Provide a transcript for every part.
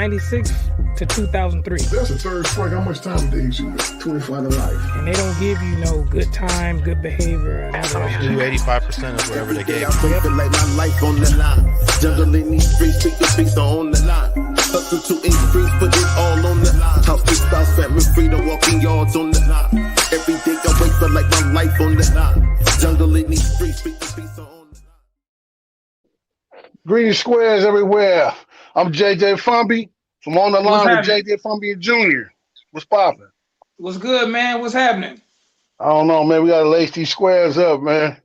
1996 to 2003. That's the third strike. How much time did they issue? 25 to life. And they don't give you no good time, good behavior. They do 85% of whatever they gave. I'm feel like my life on the line. Jungle in these streets, pick the beats on the line. Hustle to increase, put it all on the line. House big stars, fat and freedom, walking yards on the line. Every day I wake up like my life on the line. Jungle in these streets, pick the beats on the line. Green squares everywhere. I'm JJ Fomby from On the Line with JJ Fomby and Junior. What's poppin'? What's good, man? What's happening? I don't know, man. We gotta lace these squares up, man.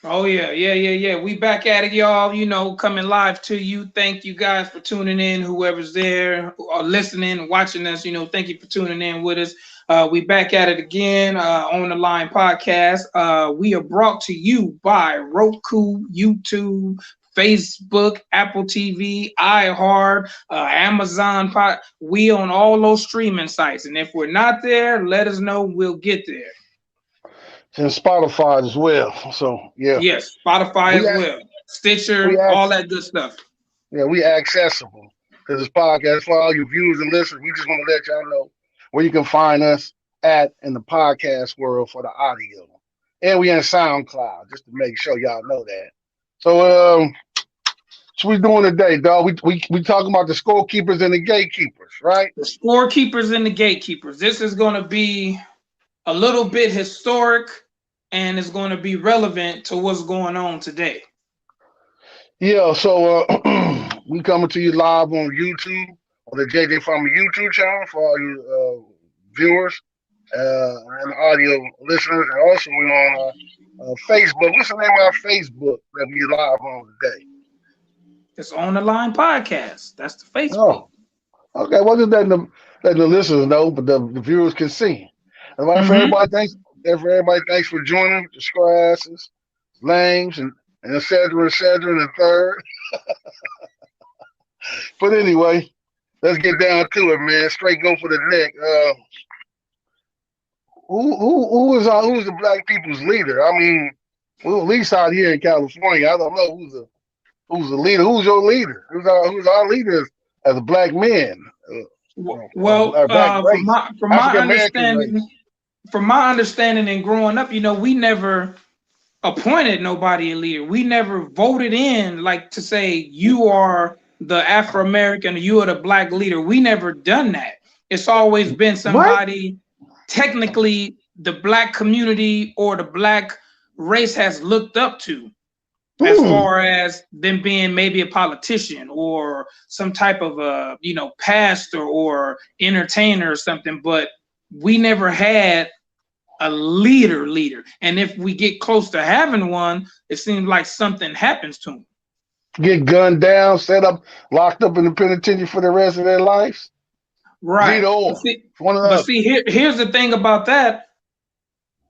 Oh yeah. We back at it, y'all. You know, coming live to you. Thank you guys for tuning in. Whoever's there or listening, watching us, you know, thank you for tuning in with us. We back at it again on the Line podcast. We are brought to you by Roku, YouTube, Facebook, Apple TV, iHeart, Amazon. We on all those streaming sites, and if we're not there, let us know. We'll get there. And Spotify as well. So yeah. Yes, Spotify as well. Stitcher, all that good stuff. Yeah, we accessible because this podcast for all you viewers and listeners. We just want to let y'all know where you can find us at in the podcast world for the audio, and we in SoundCloud just to make sure y'all know that. So what we doing today, dog? We talking about the scorekeepers and the gatekeepers, right? The scorekeepers and the gatekeepers. This is going to be a little bit historic, and it's going to be relevant to what's going on today. Yeah, so we coming to you live on YouTube, on the JJ Fomby YouTube channel for all you viewers and audio listeners, and also we're on Facebook. What's the name of our Facebook that we live on today? It's On the Line podcast. That's the Facebook. Oh, okay. Well, just letting the listeners know, but the viewers can see. And for everybody, thanks for joining the squasses, lames, and et cetera, and the third. But anyway, let's get down to it, man. Straight go for the neck. Who's the black people's leader? I mean, well, at least out here in California, I don't know who's the leader. Who's your leader? Who's our leader as a black man? From my understanding and growing up, you know, we never appointed nobody a leader. We never voted in like to say you are the Afro-American or you are the black leader. We never done that. It's always been somebody technically the black community or the black race has looked up to as far as them being maybe a politician or some type of a, you know, pastor or entertainer or something, but we never had a leader. And if we get close to having one, it seems like something happens to them. Get gunned down, set up, locked up in the penitentiary for the rest of their lives. Right. But see, here's the thing about that.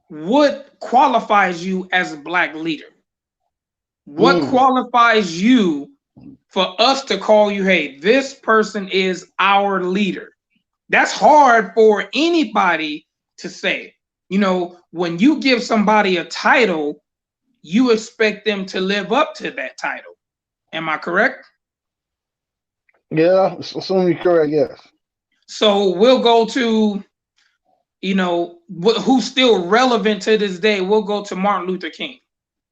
What qualifies you as a black leader? What qualifies you for us to call you, hey, this person is our leader? That's hard for anybody to say. You know, when you give somebody a title, you expect them to live up to that title. Am I correct? Yeah, assume you're correct, yes. So we'll go to, you know, who's still relevant to this day. We'll go to Martin Luther King.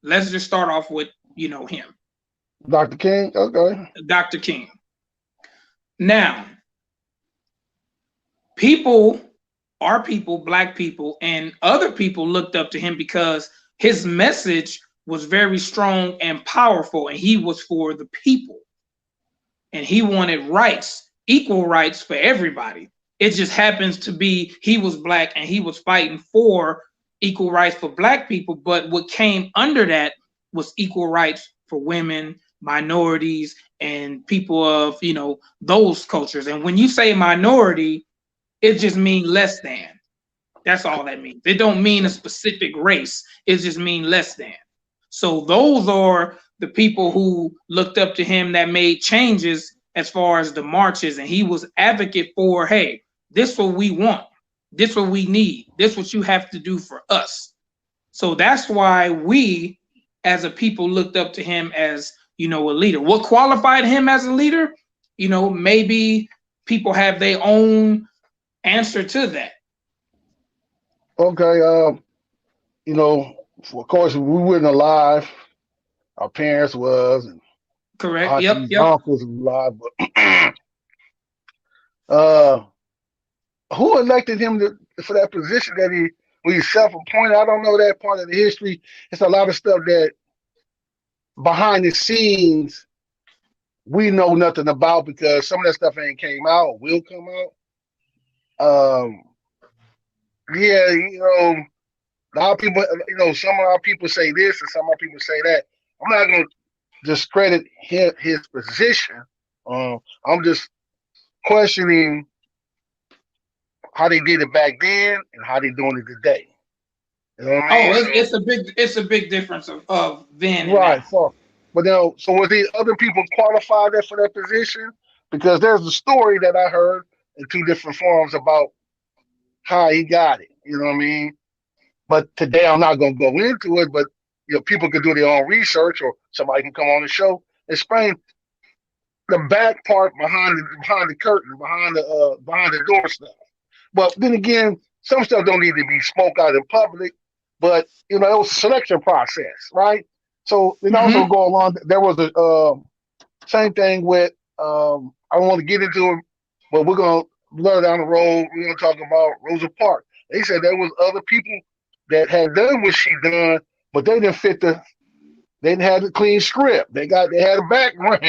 Let's just start off with, you know, him. Dr. King, okay. Dr. King. Now, our people, black people, and other people looked up to him because his message was very strong and powerful, and he was for the people. And he wanted rights, equal rights for everybody. It just happens to be he was black and he was fighting for equal rights for black people, but what came under that was equal rights for women, minorities, and people of, you know, those cultures. And when you say minority, it just means less than. That's all that means. It don't mean a specific race. It just means less than. So those are the people who looked up to him that made changes as far as the marches. And he was advocate for, hey, this is what we want. This is what we need. This is what you have to do for us. So that's why we, as a people, looked up to him as, you know, a leader. What qualified him as a leader? You know, maybe people have their own answer to that. Okay, you know, of course, we weren't alive. Our parents was, and Correct. aunties, Yep. uncles was alive. But who elected him for that position that when he's self-appointed? I don't know that part of the history. It's a lot of stuff that behind the scenes we know nothing about because some of that stuff ain't came out or will come out. Yeah, you know, a lot of people, you know, some of our people say this and some of our people say that. I'm not going to discredit his position. I'm just questioning how they did it back then and how they doing it today. You know what I mean? It's a big difference of then and right. now. But now, so was the other people qualified for that position? Because there's a story that I heard in two different forms about how he got it. You know what I mean? But today I'm not going to go into it. But you know, people can do their own research, or somebody can come on the show explain the back part behind the curtain, behind the door stuff. But then again, some stuff don't need to be spoke out in public. But you know, it was a selection process, right? So then also go along. There was a same thing with I don't want to get into it, but we're gonna blur down the road. We're gonna talk about Rosa Parks. They said there was other people that had done what she done, but they didn't fit they didn't have the clean script. They had a background.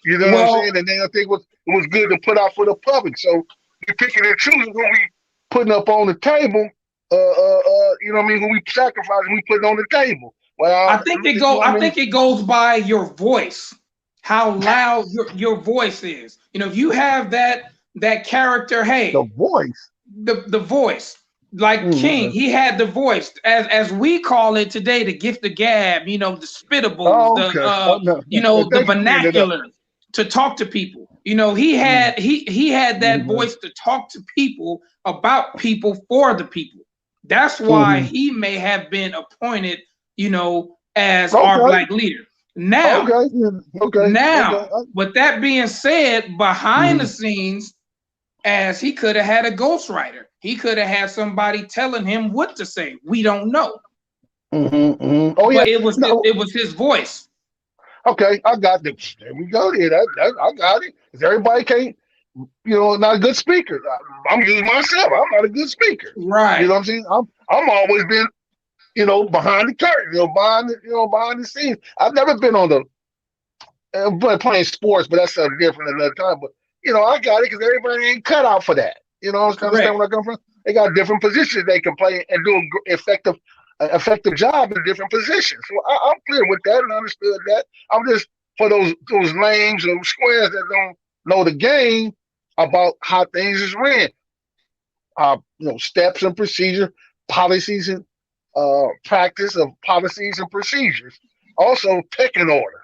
You know what I'm saying? And then I think it was good to put out for the public. So we picking and choosing who we putting up on the table. You know what I mean? Who we sacrificing, we putting on the table. Well, I think it goes by your voice, how loud your voice is. You know, if you have that character, hey, the voice, the voice, like King, he had the voice, as we call it today, the gift of gab. You know, the spittables, the vernacular to talk to people. You know, he had that voice to talk to people about people for the people. That's why he may have been appointed, you know, as our black leader. Now, with that being said, behind the scenes, as he could have had a ghostwriter, he could have had somebody telling him what to say. We don't know. Oh yeah, but it was his voice. Okay, I got it. There we go. There, I got it. Because everybody can't, you know, not a good speaker. I'm using myself. I'm not a good speaker. Right. You know what I'm saying? I'm always been, you know, behind the curtain, behind the scenes. I've never been on playing sports, but that's something different another time. But you know, I got it because everybody ain't cut out for that. You know, understand where I come from? They got different positions they can play and do an effective job in different positions. So I'm clear with that and understood that. I'm just for those lames or squares that don't know the game about how things is ran. You know, steps and procedure, policies and practice of policies and procedures. Also, pecking order.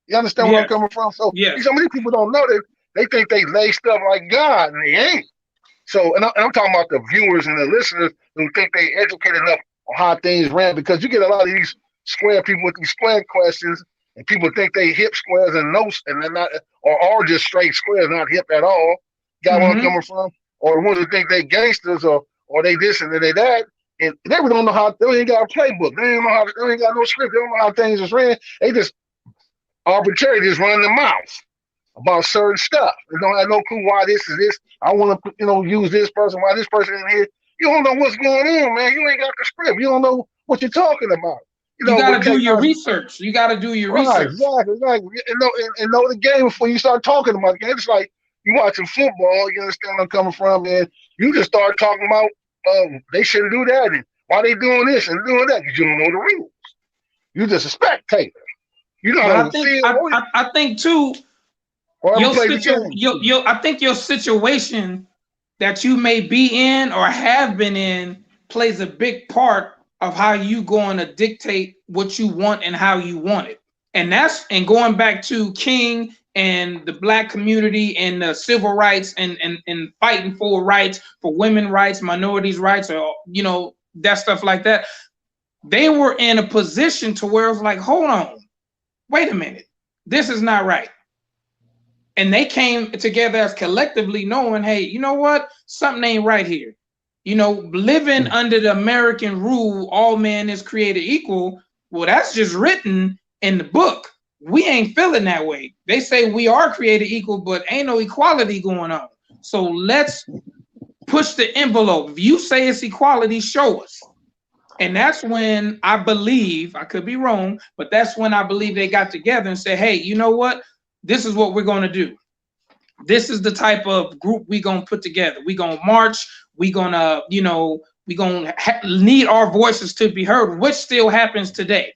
You understand where I'm coming from? So some of these people don't know that they think they lay stuff like God, and they ain't. So, and I'm talking about the viewers and the listeners who think they educated enough on how things ran, because you get a lot of these square people with these square questions, and people think they hip squares and they're not, or are just straight squares, not hip at all. Got where I'm coming from? Or the ones who think they gangsters or they this and they that, and they really don't know how. They ain't got a playbook. They ain't got no script. They don't know how things is ran. They just arbitrarily just run their mouth about certain stuff. They don't have no clue why this is this. I want to, you know, use this person. Why this person in here? You don't know what's going on, man. You ain't got the script. You don't know what you're talking about. You got to do your research. You got to do your research. Exactly. And know the game before you start talking about the game. It's like you watching football. You understand where I'm coming from, and you just start talking about they shouldn't do that and why they doing this and doing that because you don't know the rules. You're just a spectator. You know how to I think too. I think your situation that you may be in or have been in plays a big part of how you going to dictate what you want and how you want it. And going back to King and the black community and the civil rights and fighting for rights, for women rights, minorities rights, or, you know, that stuff like that. They were in a position to where it was like, hold on, wait a minute. This is not right. And they came together as collectively knowing, hey, you know what? Something ain't right here. Living under the American rule, all men is created equal. Well, that's just written in the book. We ain't feeling that way. They say we are created equal, but ain't no equality going on. So let's push the envelope. If you say it's equality, show us. And that's when I believe, I could be wrong, but that's when I believe they got together and said, hey, you know what? This is what we're going to do. This is the type of group we're going to put together. We're going to march. We're going to, need our voices to be heard, which still happens today.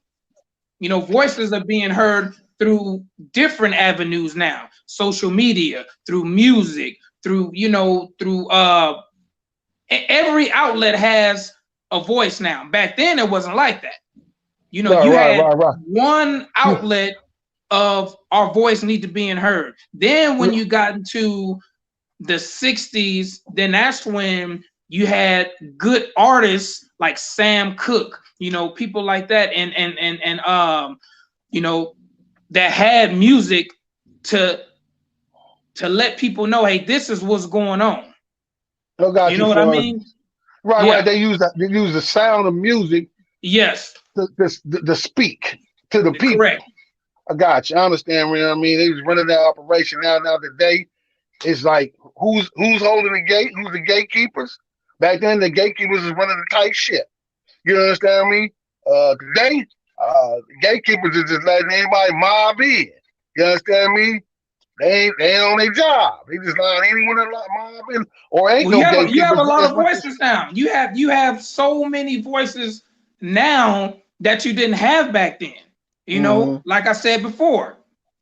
Voices are being heard through different avenues now. Social media, through music, through every outlet has a voice now. Back then, it wasn't like that. You had one outlet of our voice need to be heard. Then when you got into the 60s, then that's when you had good artists like Sam Cooke, people like that, and that had music to let people know, hey, this is what's going on. You know what I mean? Right, yeah. Right. They use the sound of music. Yes. To speak to the people. Correct. I got you. I understand. You know what I mean? They was running that operation. Now today, it's like who's holding the gate? Who's the gatekeepers? Back then, the gatekeepers was running the tight ship. You understand me? Today, gatekeepers is just letting anybody mob in. You understand me? They ain't on their job. They just letting anyone mob in, or ain't gatekeepers. You have a lot of voices now. You have so many voices now that you didn't have back then. Like I said before,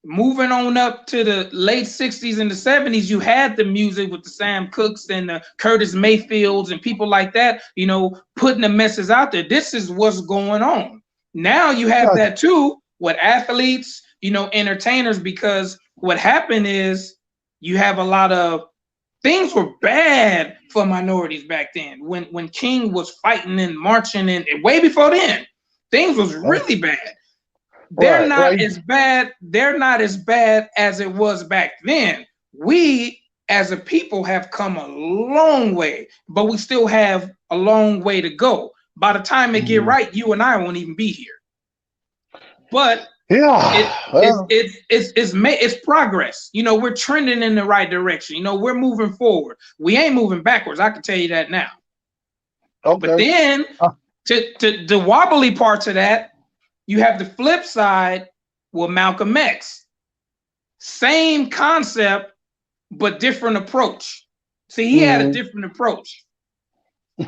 moving on up to the late 60s and the 70s, you had the music with the Sam Cookes and the Curtis Mayfields and people like that, putting the message out there. This is what's going on. Now you have that too with athletes, entertainers, because what happened is you have a lot of things were bad for minorities back then. When King was fighting and marching and way before then, things was really bad. They're not as bad. They're not as bad as it was back then. We as a people have come a long way, but we still have a long way to go. By the time it get right, you and I won't even be here. But it's progress. We're trending in the right direction. We're moving forward. We ain't moving backwards. I can tell you that now. Okay. But then to the wobbly parts of that, you have the flip side with Malcolm X. Same concept, but different approach. See, he had a different approach.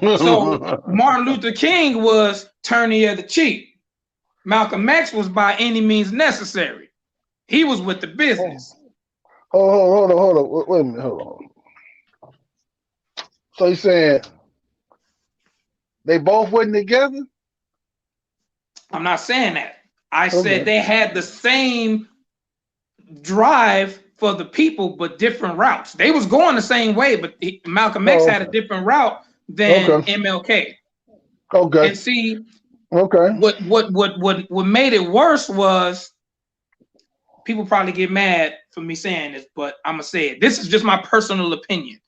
So Martin Luther King was turn the other cheek. Malcolm X was by any means necessary. He was with the business. Hold on. Wait a minute, hold on. So you saying they both wasn't together? I'm not saying that. I said they had the same drive for the people, but different routes. They was going the same way, but Malcolm X had a different route than MLK. Okay. And see, what made it worse was people probably get mad for me saying this, but I'm gonna say it. This is just my personal opinion.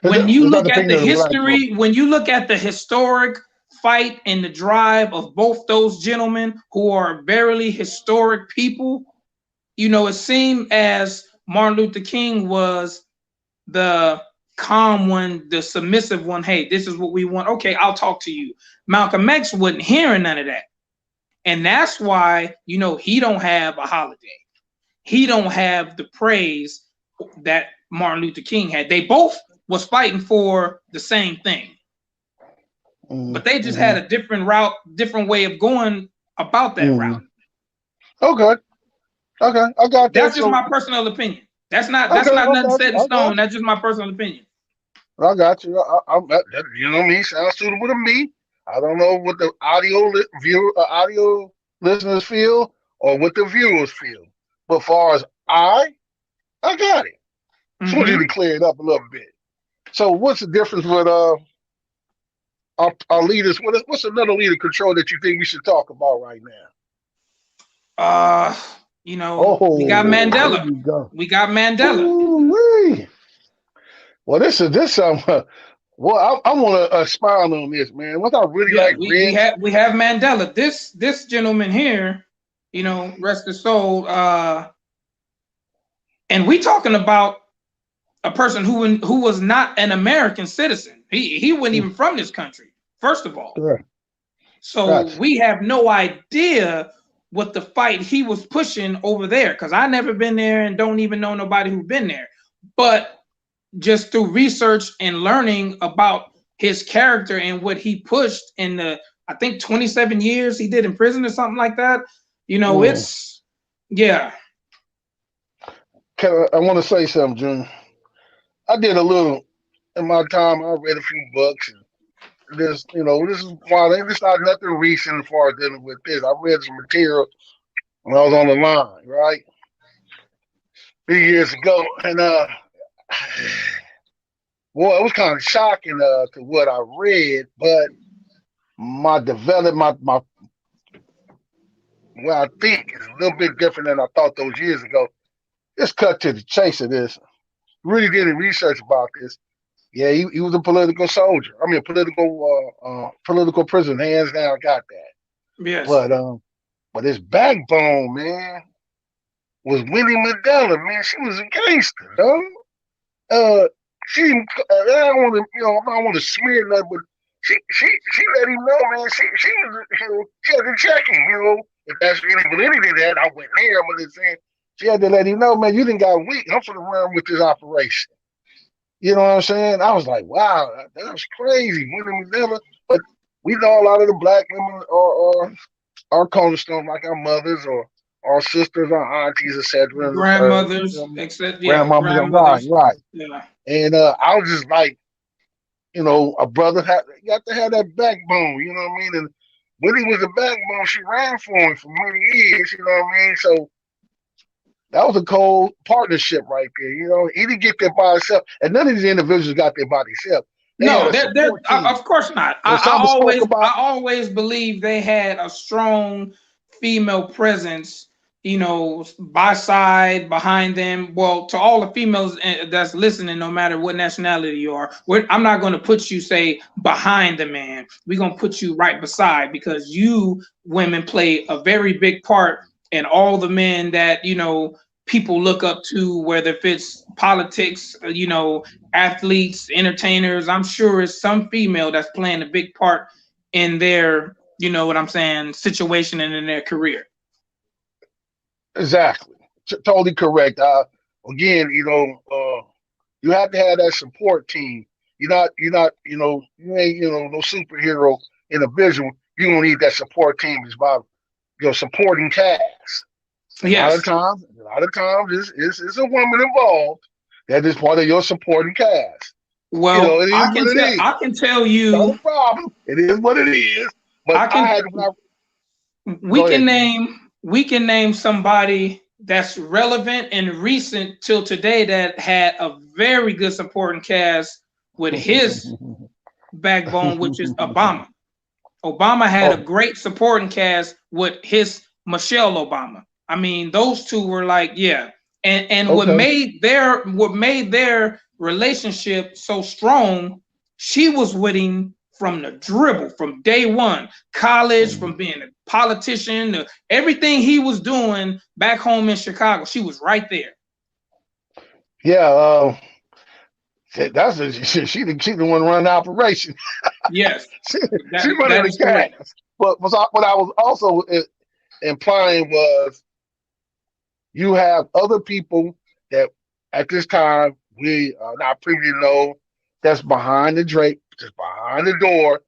When you look at the history, when you look at the historic fight and the drive of both those gentlemen who are verily historic people, it seemed as Martin Luther King was the calm one, the submissive one. Hey, this is what we want. Okay, I'll talk to you. Malcolm X wasn't hearing none of that. And that's why, he don't have a holiday. He don't have the praise that Martin Luther King had. They both was fighting for the same thing. But they just had a different route, different way of going about that route. Okay, I got that. That's just my personal opinion. That's not nothing set in stone. That's just my personal opinion. I got you. You know what I mean? Sounds suitable to me. I don't know what the audio listeners feel or what the viewers feel. But as far as I got it. Just want you to clear it up a little bit. So what's the difference with our leaders? What's another leader control that you think we should talk about right now? You know, we got Oh, there Mandela. you go. We got Mandela. Ooh-wee. Well, this well, I want to expound on this, man. What I really Yeah, like we read. have Mandela. This gentleman here, you know, rest his soul. And we talking about a person who was not an American citizen. He wasn't even from this country, first of all. Right. So Gotcha. we have no idea what the fight he was pushing over there, because I never been there and don't even know nobody who's been there. But just through research and learning about his character and what he pushed in the, I think 27 years he did in prison or something like that. You know, it's yeah. I want to say something, Junior. I did a little in my time. I read a few books. And this, this is why this not nothing recent as far as dealing with this. I read some material when I was on the line, right? A few years ago. And boy, it was kind of shocking to what I read, but my development, my what I think is a little bit different than I thought those years ago. Just cut to the chase of this. Really did research about this. Yeah, he was a political soldier. I mean, a political prisoner. Hands down, got that. Yes. But his backbone, man, was Winnie Mandela. Man, she was a gangster, dog. She, I don't want to, I don't want to smear nothing, but she let him know, man. She had to check him, if that's any validity to that. I went there, but it's saying she had to let him know, man. You didn't got weak. I'm finna run with this operation. You know what I'm saying? I was like, wow, that was crazy. Winnie Mandela, but we know a lot of the black women are our cornerstone, like our mothers or our sisters, our aunties, etc. Grandmothers, except Grandmothers, grandmothers. right. Yeah. And I was just like, a brother got to have that backbone, you know what I mean? And when he was a backbone, she ran for him for many years, you know what I mean? So that was a cold partnership right there, He didn't get there by himself, and none of these individuals got there by themselves. No, of course not. I always believe they had a strong female presence, by side, behind them. Well, to all the females that's listening, no matter what nationality you are, I'm not going to put you, say, behind the man. We're going to put you right beside, because you women play a very big part in all the men that, people look up to, whether if it's politics, athletes, entertainers. I'm sure it's some female that's playing a big part in their, what I'm saying, situation and in their career. Exactly. Totally correct. Again, you have to have that support team. You ain't, no superhero individual. You don't need that support team. It's about your supporting cast. Yes. A lot of times, it's a woman involved that is part of your supporting cast. Well, it is what it is. I can tell you. No problem. It is what it is. But we can name somebody that's relevant and recent till today that had a very good supporting cast with his backbone, which is Obama. Obama had a great supporting cast with his Michelle Obama. I mean, those two were like, yeah. And what made their relationship so strong, she was with him from the dribble, from day one, college, from being a politician, everything he was doing back home in Chicago, she was right there. Yeah, she the one running the operation. Yes, she running the cast. But what I was also implying was, you have other people that at this time we not privy to know, that's behind the drape, just behind the door,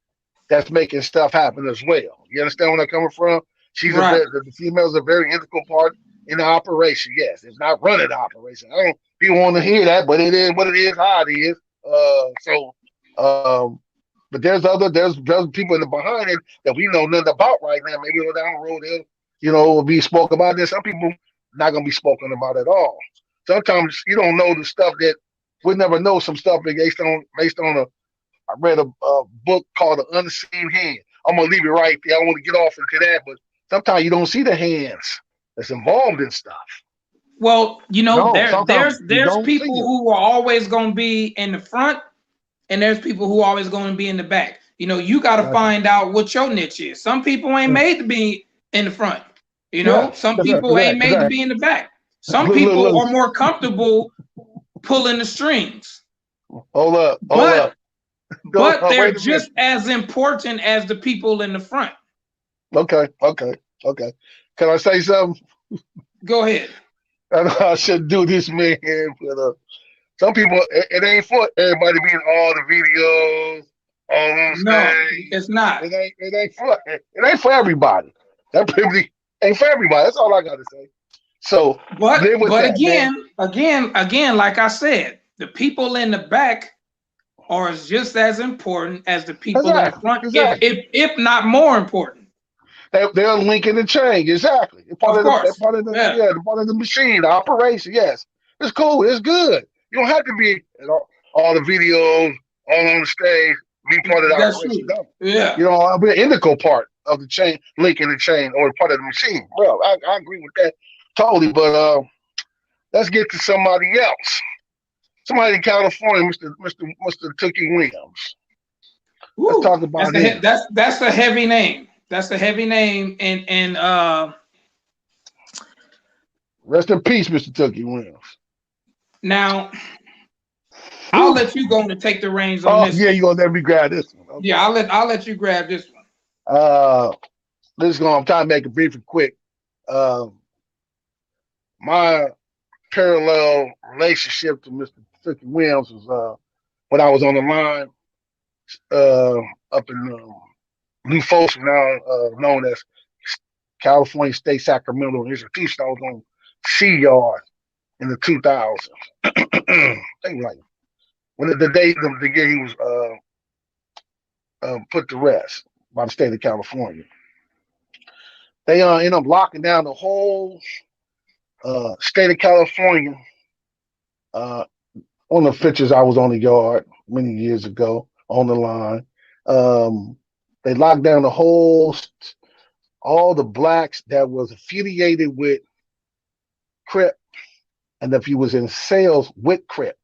that's making stuff happen as well. You understand where I'm coming from? The female is a very integral part in the operation. Yes, it's not running the operation. I don't people want to hear that, but it is what it is, how it is. But there's people in the behind it that we know nothing about right now. Maybe down the road they'll be spoken about. There's some people not going to be spoken about at all. Sometimes you don't know the stuff that we never know. Some stuff based on I read a book called The Unseen Hand. I'm gonna leave it right there. I don't want to get off into that, but sometimes you don't see the hands that's involved in stuff. Well, No, there's sometimes you don't see people it. who are always going to be in the front, and there's people who are always going to be in the back. You got to Gotcha. find out what your niche is. Some people ain't made to be in the front. Yeah, Some people ain't made to be in the back. Some people are more comfortable pulling the strings. Hold up. But they're Wait a just minute. as important as the people in the front. Okay. Can I say something? Go ahead. I know I shouldn't do this, man, but some people, it ain't for everybody being all the videos, all on stage. No, it's not. It ain't for everybody. That privilege ain't for everybody. That's all I got to say. So, but that, again, like I said, the people in the back are just as important as the people in the front, if not more important. They're linking the chain, exactly. They're part of the machine, the operation. Yes, it's cool. It's good. You don't have to be all the videos, all on the stage, be part of the operation. No. Yeah, I'll be an integral part of the chain, linking the chain, or part of the machine. Well, I agree with that totally. But let's get to somebody else. Somebody in California, Mr. Tookie Williams. Let's talk about him. That's a heavy name. That's a heavy name, and rest in peace, Mr. Tookie Williams. Now, I'll let you go and take the reins on this. Yeah, you're gonna let me grab this one. Okay. Yeah, I'll let you grab this one. I'm trying to make it brief and quick. My parallel relationship to Mr. Tookie Williams was when I was on the line up in New Folks, now known as California State Sacramento Institution. I was on C Yard in the 2000s. I think like when the year he was put to rest by the state of California. They ended up locking down the whole state of California. On the pictures, I was on the yard many years ago on the line. They locked down all the blacks that was affiliated with Crip, and if you was in sales with Crip,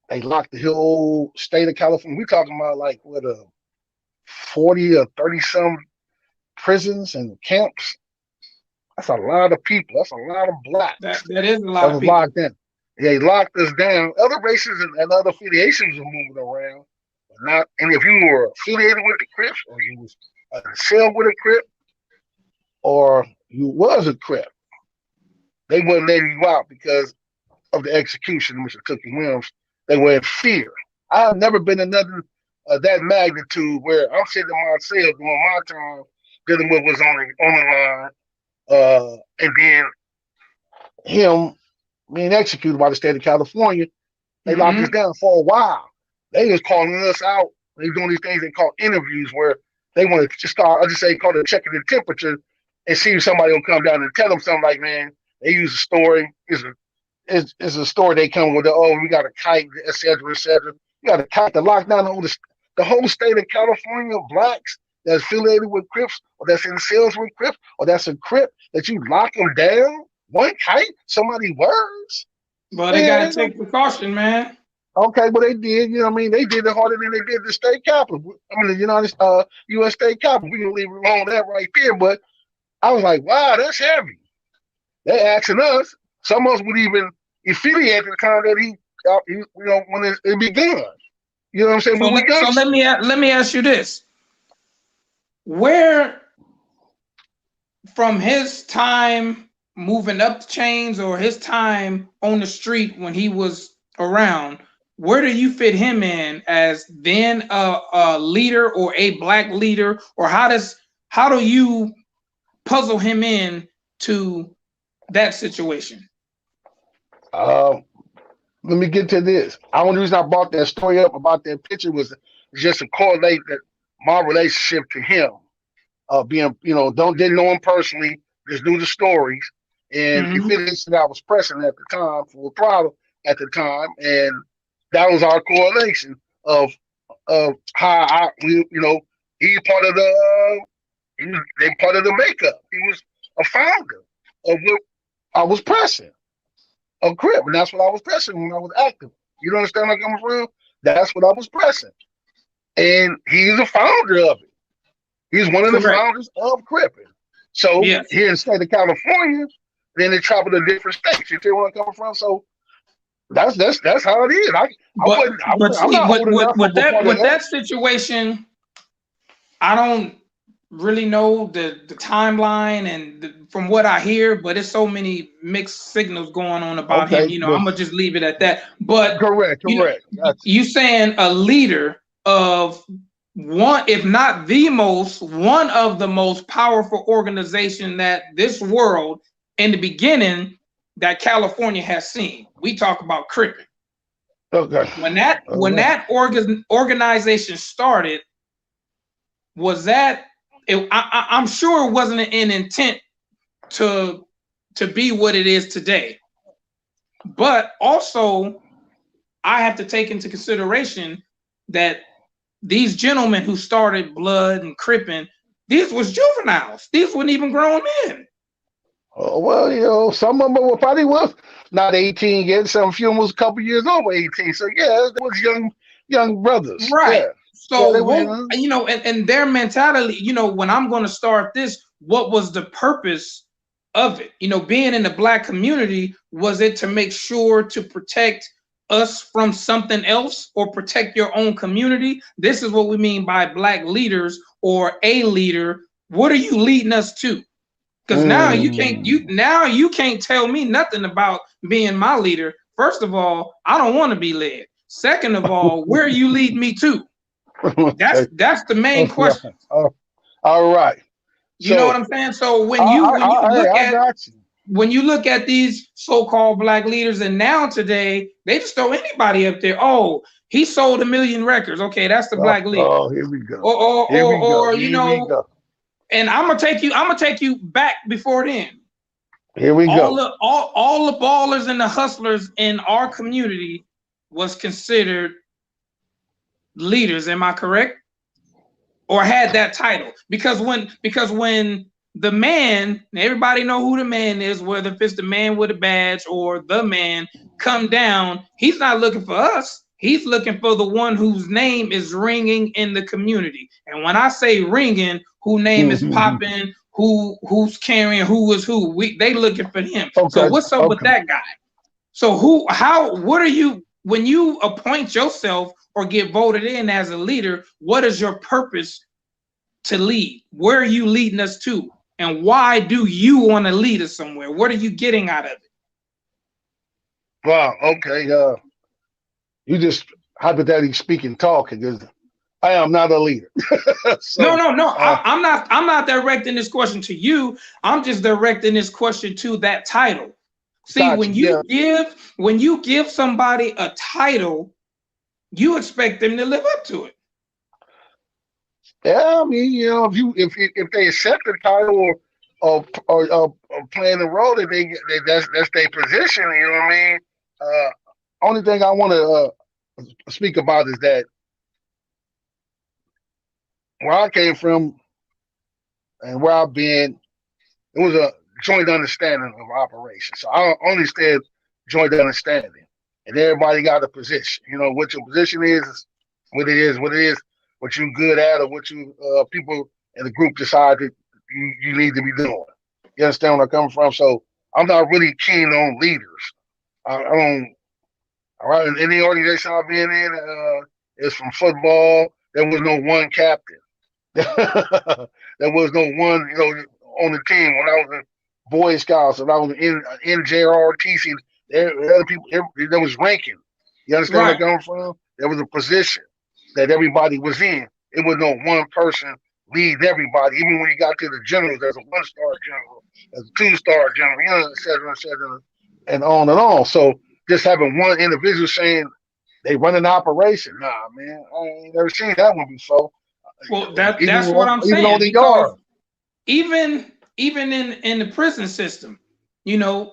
they locked the whole state of California. We're talking about like 40 or 30 some prisons and camps. That's a lot of people. That's a lot of blacks. That is a lot of people. Locked in. They locked us down. Other races and other affiliations were moving around. And if you were affiliated with the Crips, or you was in sale with a Crip, or you was a Crip, they wouldn't let you out because of the execution of Mr. Tookie Williams. They were in fear. I have never been in nothing of that magnitude where I'm sitting in my cell doing my time, dealing with what's on the line, and then him being executed by the state of California. They locked us down for a while. They was calling us out. They doing these things they call interviews where they want to start, call it checking the temperature and see if somebody will come down and tell them something like, man, they use a story. It's a story they come with, we got a kite, et cetera, et cetera. You got a kite to lock down the whole state of California, blacks that's affiliated with Crips, or that's in sales with Crips, or that's a Crip, that you lock them down. One kite, somebody words. Well, they got to take precaution, man. Okay, well, they did, they did it harder than they did the state capitol. The U.S. state capitol. We can leave it alone that right there, but I was like, wow, that's heavy. They asking us, some of us would even affiliate at the time that when it began. You know what I'm saying? So let me ask you this. Where, from his time moving up the chains or his time on the street when he was around, where do you fit him in as then a leader or a black leader, or how do you puzzle him in to that situation? Let me get to this. The only reason I brought that story up about that picture was just to correlate that my relationship to him, didn't know him personally, just knew the stories, and he finished that I was pressing at the time for a problem at the time, and that was our correlation of how he part of they part of the makeup. He was a founder of what I was pressing, a Crip, and that's what I was pressing when I was active. You understand where I'm coming from? That's what I was pressing, and he's a founder of it. He's one of the founders of Crippin'. So here in the state of California, then they travel to different states. You see where I'm coming from? So that's how it is. With that situation, I don't really know the timeline and from what I hear, but it's so many mixed signals going on about him. You know, I'm gonna just leave it at that. But correct. You saying a leader of one, if not the most, one of the most powerful organization that this world in the beginning that California has seen. We talk about Crippin'. Okay. When that organization started, was that? I'm sure it wasn't an intent to be what it is today. But also, I have to take into consideration that these gentlemen who started Blood and Crippin', these was juveniles. These weren't even grown men. Oh, well, you know, some of them probably was not 18 yet. Some of them was a couple years over 18. So yeah, it was young brothers. Right. Yeah. So you know, and their mentality, you know, when I'm going to start this, what was the purpose of it? You know, being in the Black community, was it to make sure to protect us from something else or protect your own community? This is what we mean by Black leaders or a leader. What are you leading us to? Because now you can't tell me nothing about being my leader. First of all, I don't want to be led. Second of all, where are you leading me to? That's the main question. All right. You know what I'm saying? So when you look at these so-called Black leaders, and now today they just throw anybody up there. Oh, he sold 1 million records. Okay, that's the Black leader. Oh, here we go. Or you know. And I'm gonna take you back before then. Here we go. All the ballers and the hustlers in our community was considered leaders. Am I correct? Or had that title? Because when the man, everybody know who the man is, whether if it's the man with a badge or the man come down, he's not looking for us. He's looking for the one whose name is ringing in the community. And when I say ringing, whose name is popping, who's carrying, who is who, they looking for him. Okay. So what's up with that guy? So what are you, when you appoint yourself or get voted in as a leader, what is your purpose to lead? Where are you leading us to? And why do you want to lead us somewhere? What are you getting out of it? Well, okay. You just hypothetically speaking, talking, because I am not a leader. So, no. I'm not directing this question to you. I'm just directing this question to that title. See, gotcha, when you give somebody a title, you expect them to live up to it. Yeah, I mean, you know, if they accept the title or playing the role that that's their position. You know what I mean? Only thing I want to speak about is that where I came from and where I've been, it was a joint understanding of operations. So I only said joint understanding, and everybody got a position. You know what your position is, what it is, what you're good at, or what you people in the group decide that you need to be doing. You understand where I'm coming from? So I'm not really keen on leaders. I don't. All right, in any organization I've been in, it's from football. There was no one captain. There was no one, you know, on the team. When I was in Boy Scouts, when I was in NJRTC, other people. There was ranking. You understand where I'm coming from? There was a position that everybody was in. It was no one person lead everybody. Even when you got to the generals, there's a 1-star general, there's a 2-star general, you know, et cetera, and on and on. So just having one individual saying they run an operation, nah, man, I ain't never seen that one before. Well, that's what I'm saying. On the yard. Even in the prison system, you know,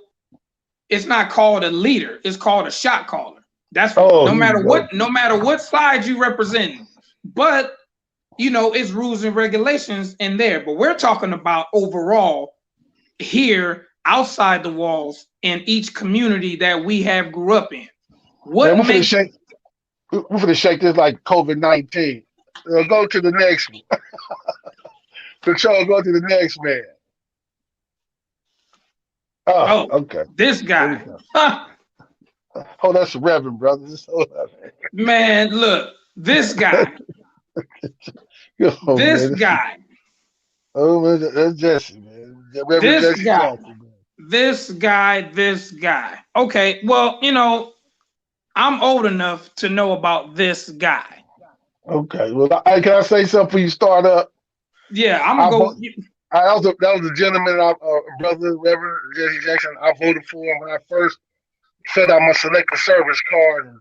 it's not called a leader; it's called a shot caller. That's no matter what side you represent. But you know, it's rules and regulations in there. But we're talking about overall here outside the walls in each community that we have grew up in. What Man, makes we're gonna shake this like COVID-19. Go to the next one. Control, go to the next man. Oh, oh okay. this There we guy? go. Huh, Oh, that's Reverend, brother. man, look, this guy, Oh, this man. guy, Oh, man, that's Jesse, man. Reverend this Jesse guy, Jackson, man. this guy. Okay, well, I'm old enough to know about this guy. Okay. Well, can I say something before you start up? Yeah, I'm I gonna vote. go. That was a gentleman, brother Reverend Jesse Jackson. I voted for him when I first filled out my selective service card. And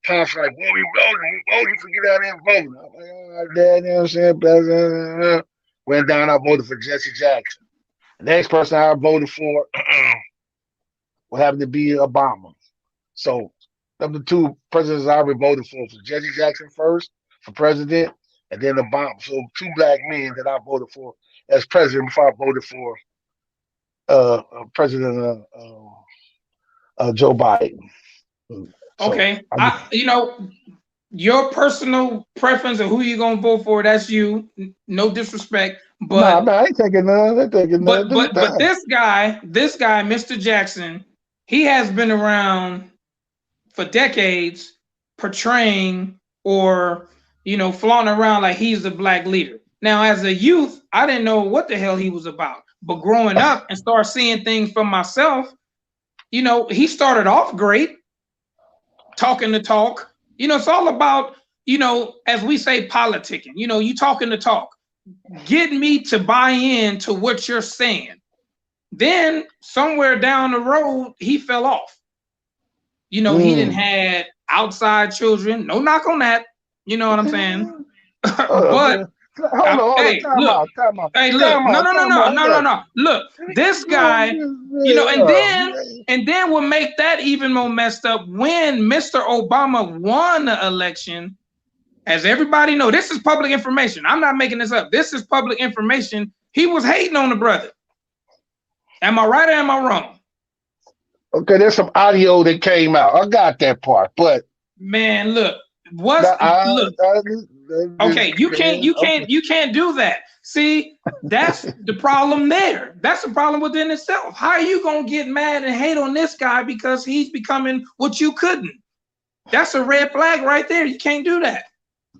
Pops like, "Well, we voting for get out there and vote." I'm like, "All right, Dad, you know what I'm saying?" Blah, blah, blah, blah. Went down. I voted for Jesse Jackson. The next person I voted for would happen to be Obama. So, of the two presidents I ever voted for Jesse Jackson first for president, and then Obama. So, two black men that I voted for as president before I voted for President Joe Biden. So, Okay, your personal preference of who you're gonna vote for, that's you. No disrespect, nah, but I ain't taking none. I ain't taking none. but this guy, Mr. Jackson, he has been around for decades, portraying or flaunting around like he's the black leader. Now, as a youth, I didn't know what the hell he was about, but growing up and start seeing things for myself, he started off great, talking the talk. It's all about, as we say, politicking. You talking the talk. Get me to buy in to what you're saying. Then somewhere down the road, he fell off. He didn't had outside children. No knock on that. You know what I'm saying? But hold on, time out. Hey, look, no. Look, this guy, and then what make that even more messed up when Mr. Obama won the election, as everybody know, this is public information. I'm not making this up. This is public information. He was hating on the brother. Am I right or am I wrong? Okay, there's some audio that came out. I got that part, but man, look, okay, you can't do that. See, that's the problem there. That's the problem within itself. How are you gonna get mad and hate on this guy because he's becoming what you couldn't? That's a red flag right there. You can't do that.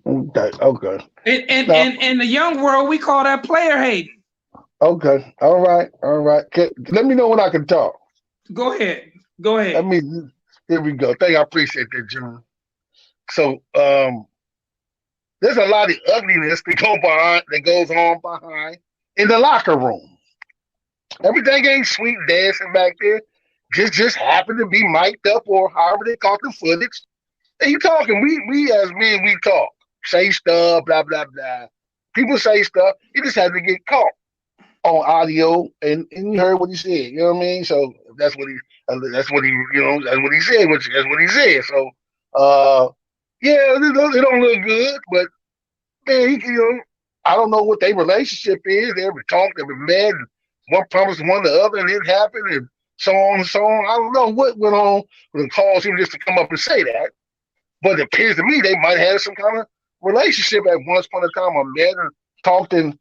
Okay. And in the young world, we call that player hating. Okay. All right. Let me know when I can talk. Go ahead. Here we go. I appreciate that, June. So, there's a lot of ugliness that goes on behind in the locker room. Everything ain't sweet dancing back there. Just happen to be mic'd up or however they caught the footage. And you talking, we as men, we talk. Say stuff, blah, blah, blah. People say stuff. It just had to get caught on audio and you heard what he said. You know what I mean? So that's what he said. That's what he said. So yeah, it don't look good, but man, I don't know what their relationship is. They ever talked, they ever met, and one promised one the other, and it happened, and so on and so on. I don't know what went on with caused him just to come up and say that. But it appears to me they might have some kind of relationship at one point in time, or met and talked and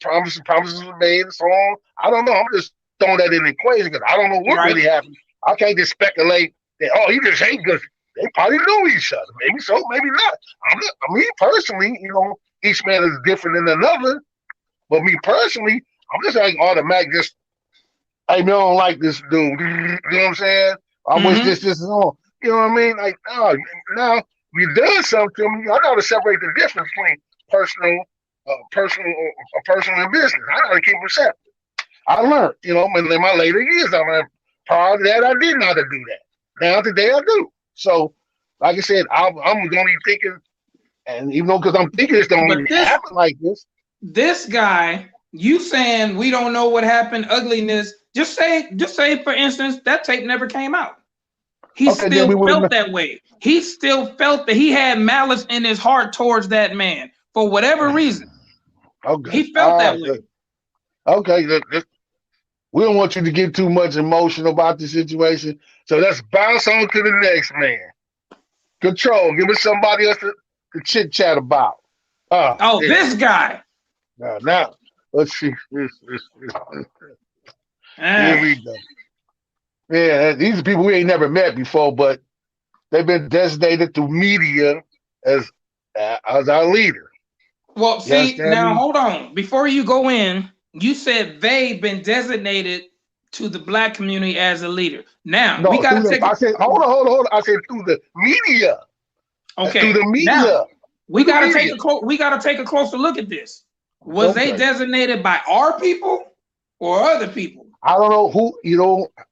promises were made and so on. I don't know. I'm just throwing that in the equation because I don't know what really happened. I can't just speculate that, he just ain't good. They probably know each other. Maybe so, maybe not. Me personally, each man is different than another. But me personally, I'm just like automatic. Just, I don't like this dude. You know what I'm saying? I wish this is on. You know what I mean? Like, now we done something to me. I got to separate the difference between personal and business. I got to keep it separate. I learned, in my later years. Prior to that, I didn't know how to do that. Now today, I do. So, like I said, I'm going to be thinking, and even though because I'm thinking this don't really happen like this. This guy, you saying we don't know what happened, ugliness. Just say, for instance, that tape never came out. He still felt that way. He still felt that he had malice in his heart towards that man for whatever reason. Okay. He felt that way. Okay. We don't want you to get too much emotional about the situation. So let's bounce on to the next man. Control. Give us somebody else to chit chat about. This guy. Now, let's see. Here we go. Yeah, these are people we ain't never met before, but they've been designated through media as our leader. Well, see, now hold on. Before you go in, you said they've been designated to the black community as a leader. Now we gotta take. I said, hold on. I said through the media. Okay. Through the media. Now, we gotta take a closer look at this. Was they designated by our people or other people? I don't know who.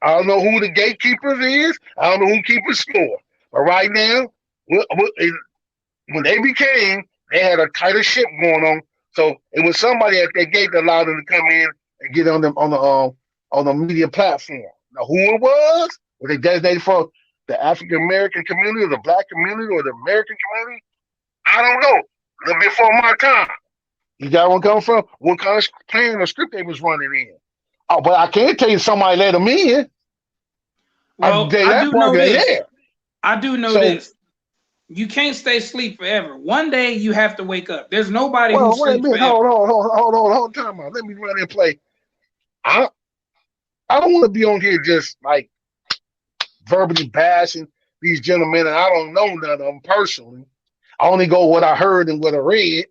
I don't know who the gatekeepers is. I don't know who keeps score. But right now, when they had a tighter ship going on. So it was somebody at that gate that allowed them to come in and get on the media platform. Now, who it was they designated for the African American community, or the black community, or the American community? I don't know. A little bit before my time. You got one coming from? What kind of plan or script they was running in? Oh, but I can't tell you somebody let them in. Well, I do know this. I do know this. You can't stay asleep forever. One day you have to wake up. There's nobody who sleeps forever. Hold on, time out. Let me run and play. I don't want to be on here just like verbally bashing these gentlemen, and I don't know none of them personally. I only go what I heard and what I read.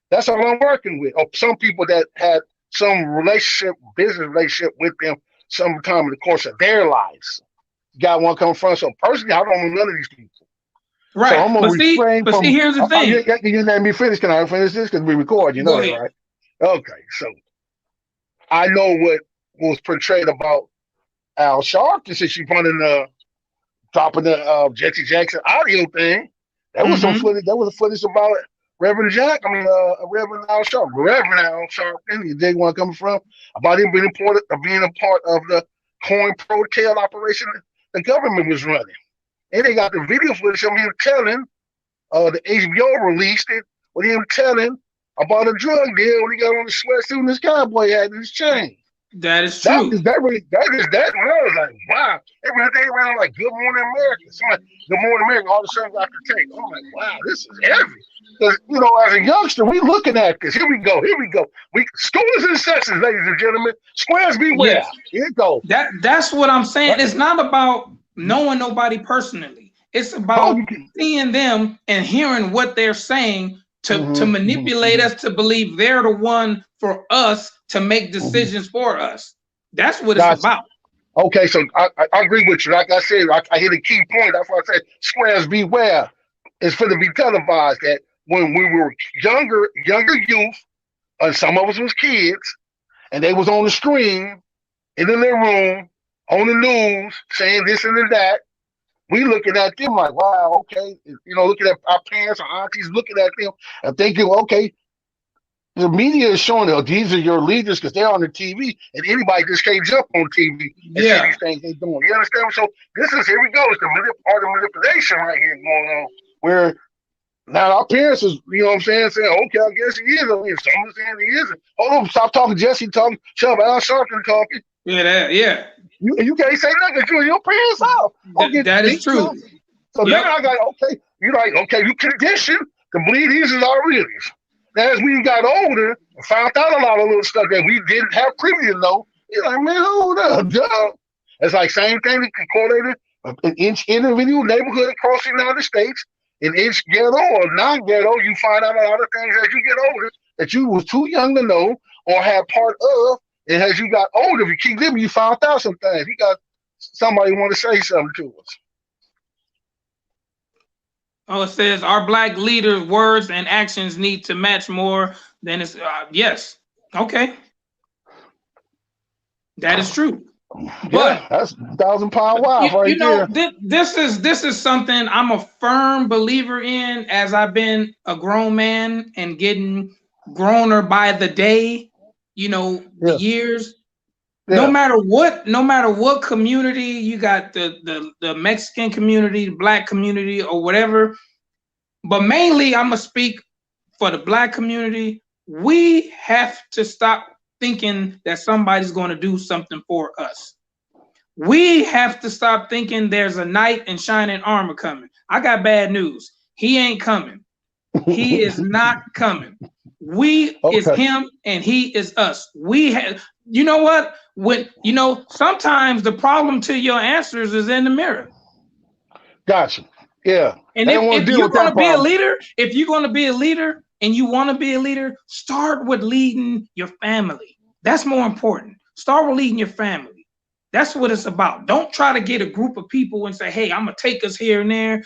That's all I'm working with. Or some people that had some business relationship with them sometime in the course of their lives. You got one coming from. So personally, I don't know none of these people. Right. So I'm gonna refrain from. See, here's the thing. Can you let me finish? Can I finish this? Because we record, you know that, right? Okay. So I know what was portrayed about Al Sharpton since she's running dropping the Jesse Jackson audio thing. That was some footage. That was a footage about Reverend Al Sharpton. Reverend Al Sharpton. You dig where I'm coming from? About him being a part of the coin pro-tail operation the government was running. And they got the video footage of him telling, the HBO released it, with him telling about a drug deal when he got on the sweatsuit and his cowboy hat and his chain. That is true. That when I was like, wow. Everything around like Good Morning America. Somebody, Good Morning America, all of a sudden got the tape. I'm like, wow, this is heavy. Because, as a youngster, we looking at this. Here we go. School is in session, ladies and gentlemen. Squares beware. Yes. Here it goes. That's what I'm saying. It's not about knowing nobody personally. It's about seeing them and hearing what they're saying to manipulate us to believe they're the one for us to make decisions for us. That's what it's about. Okay, so I agree with you. Like I said, I hit a key point. That's why I said squares beware. It's for to be televised that when we were younger youth, and some of us was kids, and they was on the screen, in their room, on the news, saying this and that, we looking at them like, wow, okay. Looking at our parents or aunties, looking at them and thinking, okay, the media is showing that these are your leaders because they're on the TV, and anybody just can't jump on TV and see these things they're doing. You understand? So here we go. It's the part of manipulation right here going on, where now our parents is, saying, okay, I guess he is. Some are saying he isn't. Hold on, stop talking, Jesse talking, shut up, Al Sharpton talking. Yeah. You can't say nothing because your parents out. That is true. So then I got, you conditioned to believe these are our leaders. As we got older and found out a lot of little stuff that we didn't have previously to know, you're like, man, hold up, dog. It's like same thing that can correlate in each individual neighborhood across the United States, in each ghetto or non-ghetto, you find out a lot of things as you get older that you was too young to know or had part of. And as you got older, if you keep living, you found out some things. You got somebody want to say something to us. Oh, it says our black leaders' words and actions need to match more than it's. Yes. Okay. That is true. But that's 1,000-pound wild right there. This is something I'm a firm believer in, as I've been a grown man and getting growner by the day. The years. Yeah. No matter what community you got, the Mexican community, the black community, or whatever. But mainly, I'm gonna speak for the black community. We have to stop thinking that somebody's going to do something for us. We have to stop thinking there's a knight in shining armor coming. I got bad news. He ain't coming. He is not coming. We is him and he is us. We have, you know what? When sometimes the problem to your answers is in the mirror. Gotcha. Yeah. And if you're going to be a leader, if you're going to be a leader and you want to be a leader, start with leading your family. That's more important. Start with leading your family. That's what it's about. Don't try to get a group of people and say, hey, I'm going to take us here and there.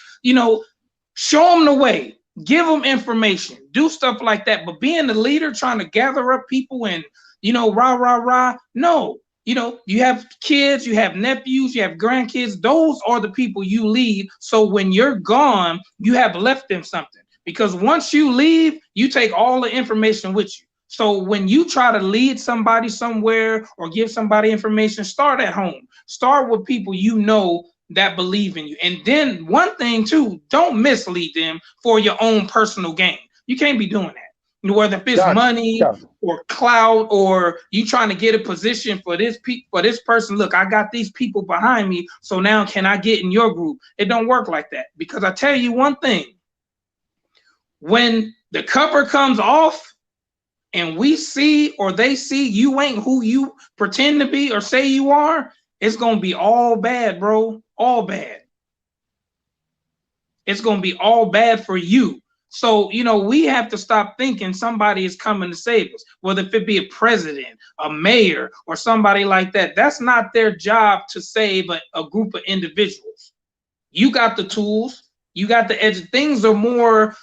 Show them the way. Give them information. Do stuff like that. But being the leader, trying to gather up people and, rah, rah, rah. No. You have kids, you have nephews, you have grandkids. Those are the people you lead. So when you're gone, you have left them something. Because once you leave, you take all the information with you. So when you try to lead somebody somewhere or give somebody information, start at home. Start with people that believe in you. And then one thing too, don't mislead them for your own personal gain. You can't be doing that. Whether if it's money or clout, or you trying to get a position for this person. Look, I got these people behind me, so now can I get in your group? It don't work like that. Because I tell you one thing, when the cover comes off and we see or they see you ain't who you pretend to be or say you are, it's gonna be all bad, bro. All bad. It's gonna be all bad for you. So, we have to stop thinking somebody is coming to save us, whether if it be a president, a mayor, or somebody like that. That's not their job to save a group of individuals. You got the tools, you got the edge. Things are more,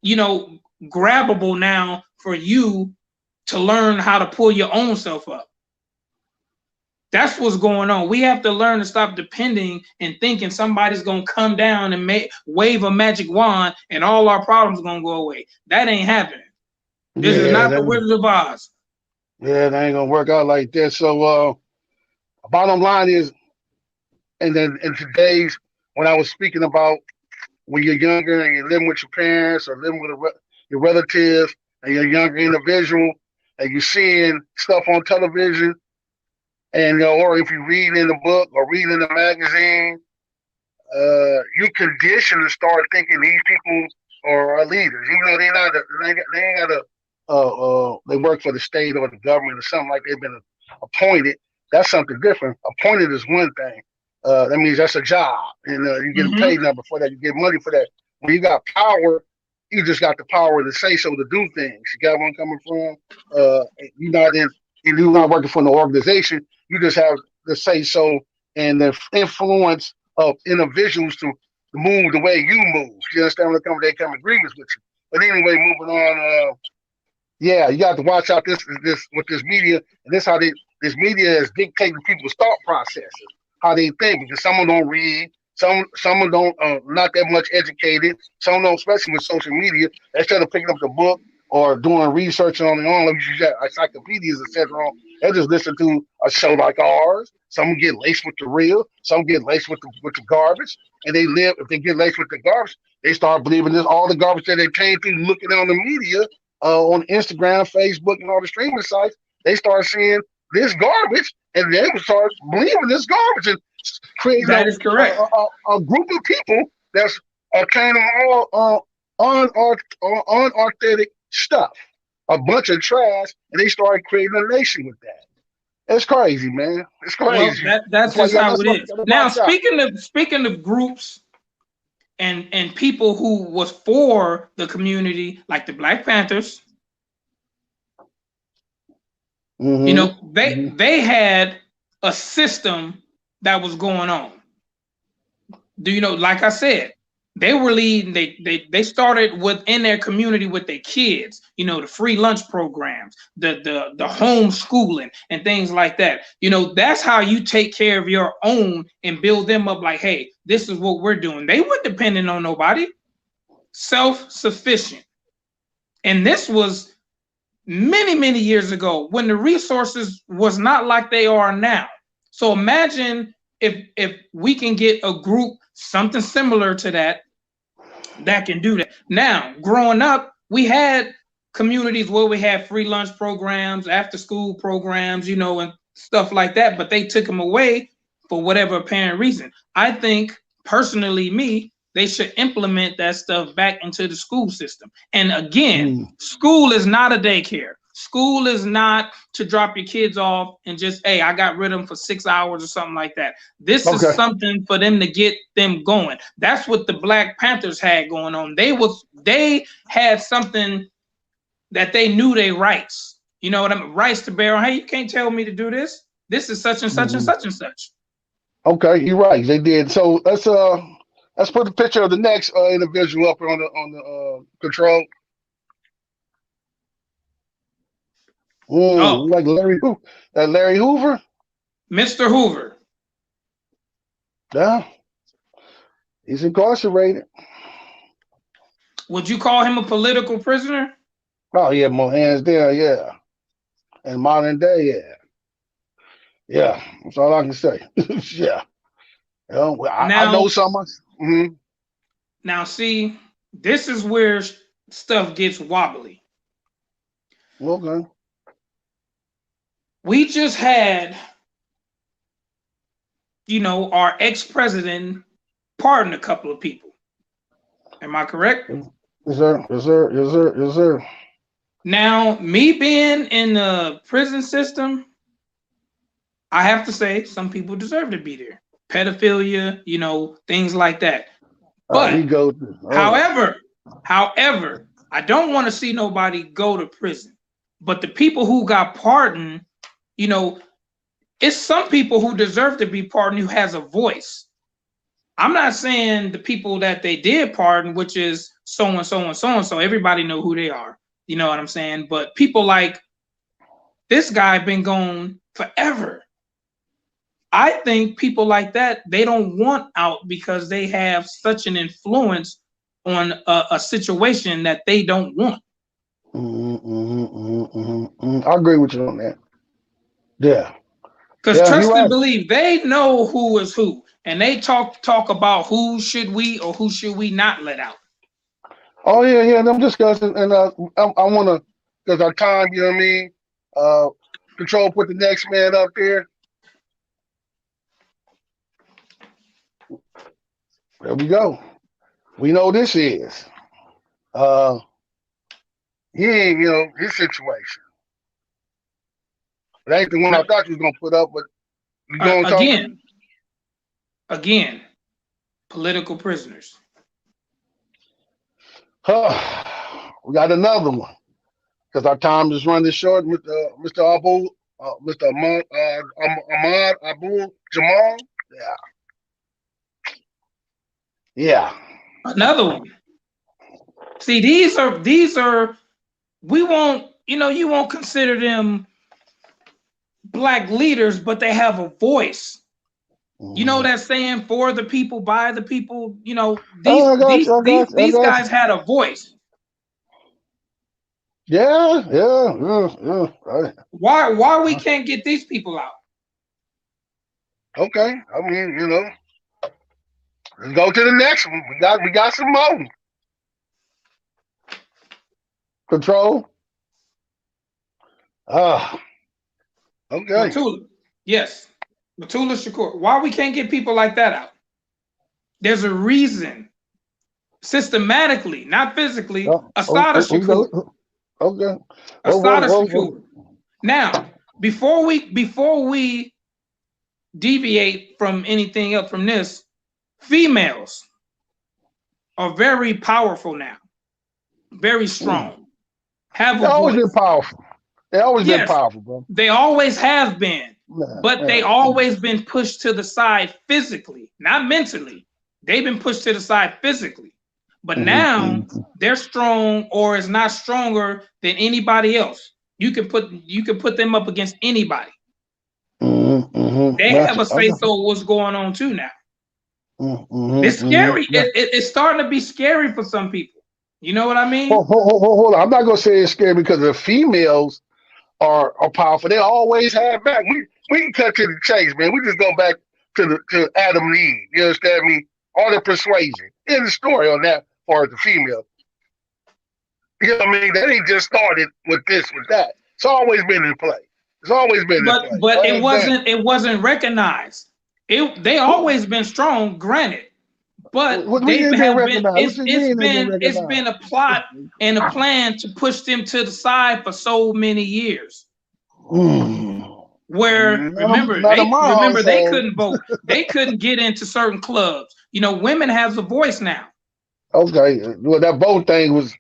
grabbable now for you to learn how to pull your own self up. That's what's going on. We have to learn to stop depending and thinking somebody's going to come down and wave a magic wand and all our problems are going to go away. That ain't happening. This is not the Wizard of Oz. Yeah, that ain't going to work out like that. So, bottom line is, and then in today's, when I was speaking about when you're younger and you're living with your parents or living with your relatives and you're a younger individual and you're seeing stuff on television, and or if you read in the book or read in the magazine, you condition to start thinking these people are leaders. Even though they work for the state or the government or something like they've been appointed. That's something different. Appointed is one thing. That means that's a job, and you get a pay number for that. You get money for that. When you got power, you just got the power to say so, to do things. You got where I'm coming from. You're not working for an organization. You just have the say so and the influence of individuals to move the way you move. You understand where they come agreements with you. But anyway, moving on. You got to watch out this with this media, and this media is dictating people's thought processes, how they think. Because some don't read, some don't not that much educated. Some don't, especially with social media. Instead of picking up the book or doing research on their own, like you got encyclopedias, etc. They just listen to a show like ours. Some get laced with the real, some get laced with the garbage, and if they get laced with the garbage, they start believing this all the garbage that they came through looking on the media, on Instagram, Facebook, and all the streaming sites. They start seeing this garbage, and they will start believing this garbage and creating a group of people that's kind of all unauthentic stuff. A bunch of trash, and they started creating a nation with that. It's crazy, man. It's crazy. Well, that's just how it is. Now, speaking of groups and people who was for the community, like the Black Panthers, they had a system that was going on. Like I said, they were leading. They started within their community with their kids. The free lunch programs, the homeschooling, and things like that. That's how you take care of your own and build them up. Like, hey, this is what we're doing. They weren't dependent on nobody. Self-sufficient. And this was many, many years ago when the resources was not like they are now. So imagine if we can get a group, something similar to that can do that. Now, growing up, we had communities where we had free lunch programs, after school programs, and stuff like that, but they took them away for whatever apparent reason. I think, personally, they should implement that stuff back into the school system. And again, school is not a daycare. School is not to drop your kids off and just, hey, I got rid of them for 6 hours or something like that. This is something for them to get them going. That's what the Black Panthers had going on. They had something that they knew their rights. You know what I mean? Rights to bear on. Hey, you can't tell me to do this. This is such and such and such and such. Okay, you're right. They did. So let's put the picture of the next individual up on the control. Like Larry Hoover? Mr. Hoover. Yeah. He's incarcerated. Would you call him a political prisoner? Oh, yeah, more hands there, yeah. In modern day, yeah. Yeah, that's all I can say. Yeah. I know so much. Mm-hmm. Now, see, this is where stuff gets wobbly. Okay. We just had, our ex-president pardon a couple of people. Am I correct? Yes, sir. Yes, sir. Yes, sir. Yes, sir. Now, me being in the prison system, I have to say some people deserve to be there. Pedophilia, things like that. But however, I don't want to see nobody go to prison. But the people who got pardoned, it's some people who deserve to be pardoned who has a voice. I'm not saying the people that they did pardon, which is so and so and so and so. Everybody know who they are. You know what I'm saying? But people like this guy been gone forever. I think people like that, they don't want out because they have such an influence on a situation that they don't want. I agree with you on that. Yeah. Because trust and believe, they know who is who. And they talk about who should we or who should we not let out. Oh, yeah. I'm discussing. And I want to, because our time, you know what I mean? Control, put the next man up there. There we go. We know this is. He ain't, his situation. It ain't the one I thought you was going to put up, but you going to talk? Again, political prisoners. We got another one. Because our time is running short with Mr. Ahmad Abu Jamal. Yeah. Another one. See, these are we won't, you won't consider them Black leaders, but they have a voice. You know that saying, for the people, by the people, these guys had a voice. Yeah. Right. Why we can't get these people out? Okay. I mean, let's go to the next one. We got some more. Control. Okay. Matula. Yes. Matula Shakur. Why we can't get people like that out? There's a reason. Systematically, not physically. Assata Shakur. Okay. Assata Shakur. Now, before we deviate from anything else from this, females are very powerful now. Very strong. Have They've always been powerful. They always been powerful, bro. They always have been. But they always been pushed to the side physically, not mentally. They've been pushed to the side physically. But now they're strong, or is not stronger than anybody else. You can put them up against anybody. They have a say so what's going on too now. It's scary. It's starting to be scary for some people. You know what I mean? Hold on. I'm not gonna say it's scary because the females are powerful. They always have back. We can cut to the chase, man. We just go back to Adam and Eve. You understand me? All the persuasion in the story on that part of the female. You know what I mean? That ain't just started with this, with that. It's always been in play. It's always been in play. But it wasn't recognized. They always been strong, granted, but they have been. It's been a plot and a plan to push them to the side for so many years. Where remember they couldn't vote. They couldn't get into certain clubs. You know, women have a voice now. Okay, well, that vote thing was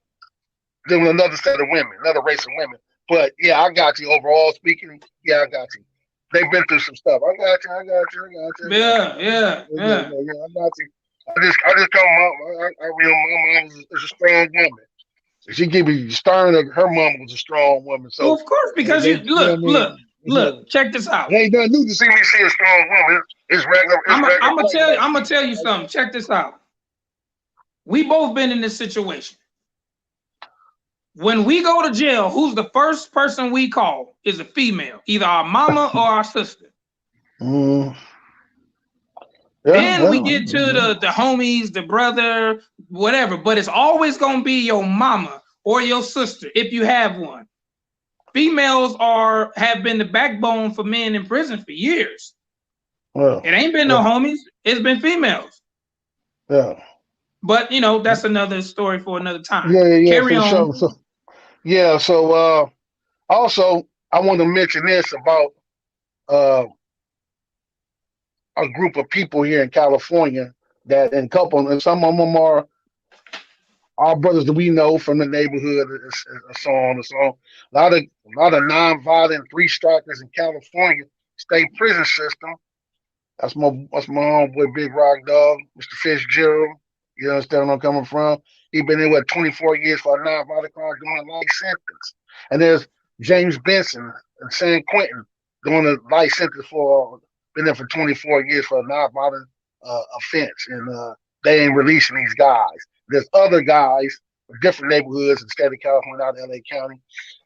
another set of women, another race of women. But yeah, I got you. Overall speaking, yeah, I got you. They've been through some stuff. I got you. Yeah. I got you. I just come up. My mom is a strong woman. She keep me stirring. Her mom was a strong woman. So of course, because look. Check this out. It ain't nothing new to see me see a strong woman. It's regular. I'm gonna tell you something. Check this out. We both been in this situation. When we go to jail, who's the first person we call? Is a female, either our mama or our sister. Then we get to the homies, the brother, whatever. But it's always gonna be your mama or your sister if you have one. Females have been the backbone for men in prison for years. Well, it ain't been no homies. It's been females. Yeah. But you know, that's another story for another time. Yeah. Carry on. So also I want to mention this about a group of people here in California and some of them are our brothers that we know from the neighborhood, and so on and so on. A lot of non-violent three strikers in California state prison system. That's my homeboy, Big Rock Dog, Mr. Fitzgerald. You understand where I'm coming from? He been in 24 years for a non-violent crime doing a life sentence. And there's James Benson in San Quentin doing a life sentence been there for 24 years for a non-violent offense. And they ain't releasing these guys. There's other guys from different neighborhoods in the state of California, out in LA County,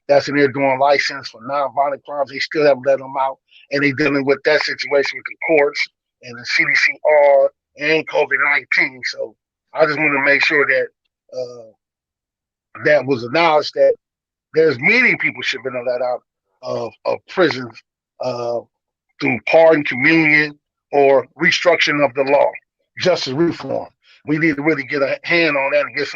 that's in there doing license for non-violent crimes. They still haven't let them out. And they dealing with that situation with the courts and the CDCR and COVID-19. So I just want to make sure that that was acknowledged that there's many people should have been let out of prisons through pardon, communion, or restructuring of the law, justice reform. We need to really get a hand on that and get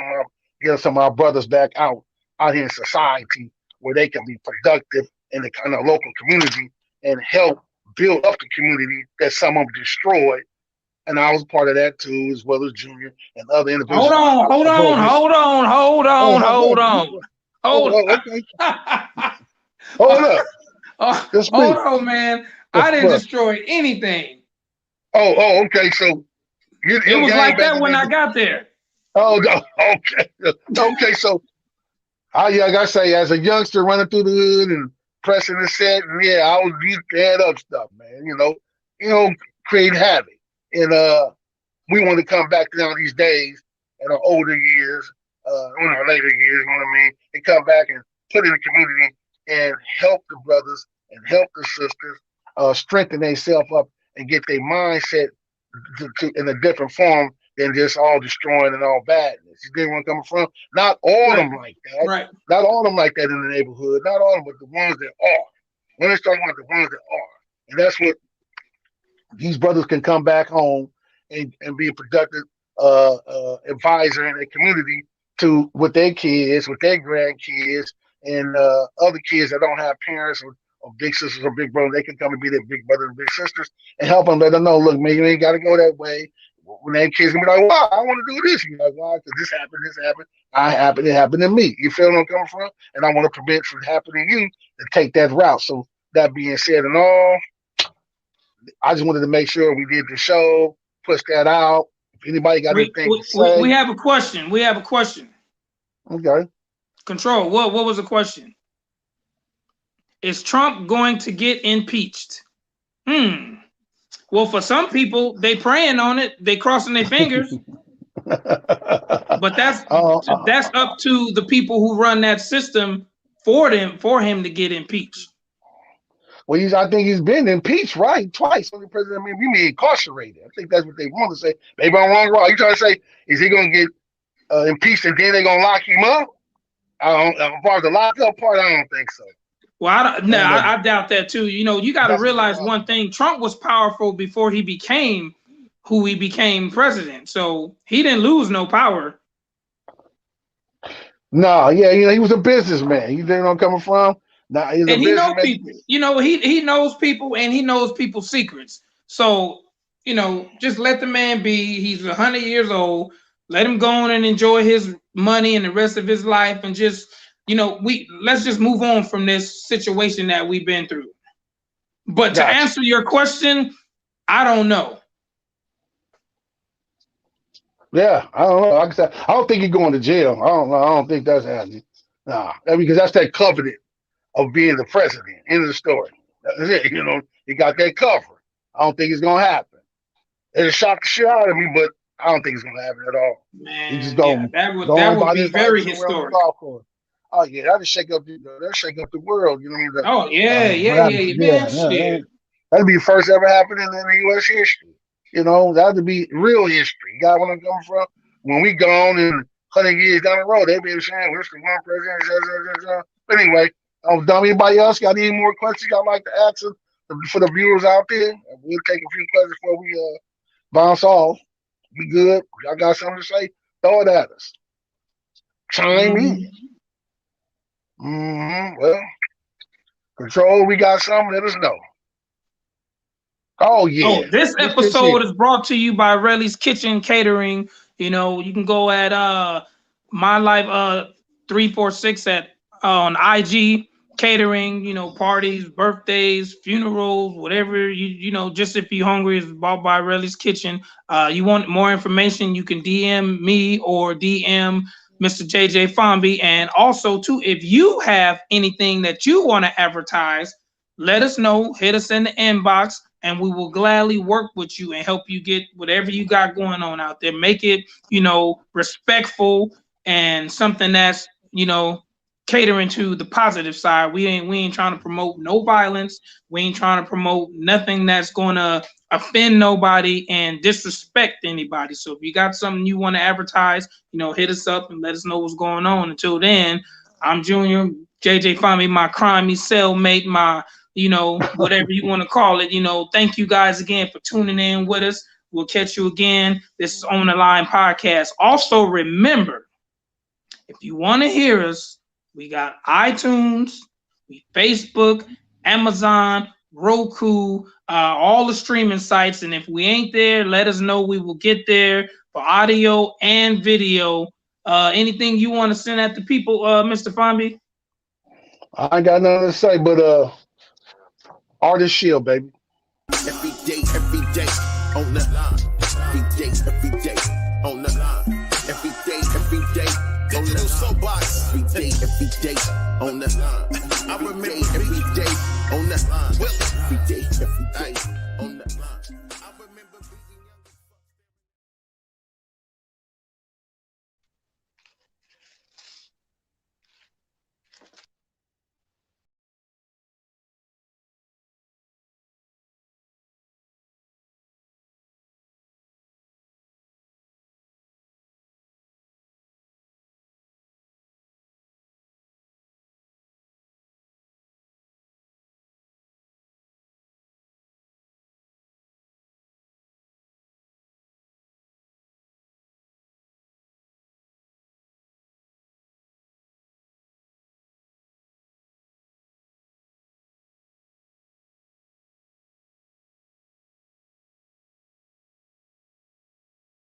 some of our brothers back out here in society where they can be productive in the kind of local community and help build up the community that some of them destroyed. And I was part of that too, as well as Junior and other individuals. Hold on, man. I didn't destroy anything. Okay. So it was like that when I got there. Oh, no. Okay. Okay. So, like I say, as a youngster running through the hood and pressing the set, and I was tearing up stuff, man. You know, create havoc. And we want to come back down these days in our older years, in our later years, you know what I mean, and come back and put in the community and help the brothers and help the sisters strengthen themselves up and get their mindset in a different form than just all destroying and all badness. You get where I'm coming from? Not all of them like that. Right. Not all of them like that in the neighborhood. Not all of them, but the ones that are. When it's talking about the ones that are. And that's what these brothers can come back home and be a productive advisor in their community with their kids, with their grandkids, and other kids that don't have parents or big sisters or big brothers. They can come and be their big brothers and big sisters and help them. Let them know, look, man, you ain't got to go that way. When their kids gonna be like, "Why? I want to do this." You're like, "Why? Because this happened. It happened to me." You feel where I'm coming from? And I want to prevent from happening to you to take that route. So that being said, and all, I just wanted to make sure we did the show, push that out. If anybody got anything to say, we have a question. Okay. Control. What was the question? Is Trump going to get impeached? Well, for some people, they praying on it. They crossing their fingers. But that's up to the people who run that system for him to get impeached. Well, I think he's been impeached, right? Twice. The president, we mean incarcerated. I think that's what they want to say. Maybe I'm wrong. You trying to say, is he going to get impeached and then they're going to lock him up? As far as the lockup part, I don't think so. Well, I doubt that too. You know, you got to realize one thing: Trump was powerful before he became who he became president. So he didn't lose no power. No, yeah, he was a businessman. You know where I'm coming from? Nah, he's and he knows people. You know, he knows people, and he knows people's secrets. So, you know, just let the man be. He's 100 years old. Let him go on and enjoy his money and the rest of his life, and just, you know, let's just move on from this situation that we've been through. But to answer your question, I don't know. Yeah, I don't know. Like I said, I don't think he's going to jail. I don't think that's happening. Nah, because that's that covenant of being the president. End of the story. That's it. You know, he got that cover. I don't think it's gonna happen. It'll shock the shit out of me, but I don't think it's gonna happen at all. Man, he just going. That would be very historic. Oh yeah, that'll shake up the world. You know what I mean? That'd be the first ever happening in U.S. history. You know, that'd be real history. You got where I'm coming from? When we gone in 100 years down the road, they be saying, "Where's the one president?" But anyway, anybody else got any more questions y'all like to ask for the viewers out there? We'll take a few questions before we bounce off. Be good. Y'all got something to say? Throw it at us. Chime in. Well, Control, we got something. Let us know. Oh yeah. Oh, this episode is brought to you by Relly's Kitchen Catering. You know, you can go at My Life 346 on IG catering. You know, parties, birthdays, funerals, whatever you know. Just if you're hungry, it's bought by Relly's Kitchen. You want more information? You can DM me or DM Mr. JJ Fomby. And also, too, if you have anything that you want to advertise, let us know. Hit us in the inbox, and we will gladly work with you and help you get whatever you got going on out there. Make it, you know, respectful and something that's, you know, catering to the positive side. We ain't trying to promote no violence. We ain't trying to promote nothing that's going to offend nobody and disrespect anybody. So if you got something you want to advertise, you know, hit us up and let us know what's going on. Until then, I'm Junior, JJ Fomby, my crimey cellmate, my, you know, whatever you want to call it. You know, thank you guys again for tuning in with us. We'll catch you again. This is On the Line Podcast. Also, remember, if you want to hear us, we got iTunes, Facebook, Amazon, Roku, all the streaming sites. And if we ain't there, let us know. We will get there for audio and video. Anything you want to send at the people, Mr. Fomby? I ain't got nothing to say, but Artist Shield, baby. Every day on the line. Every day on the line. Every day on the soapbox. Every day on the line. I remember every day on the line. Well, every day.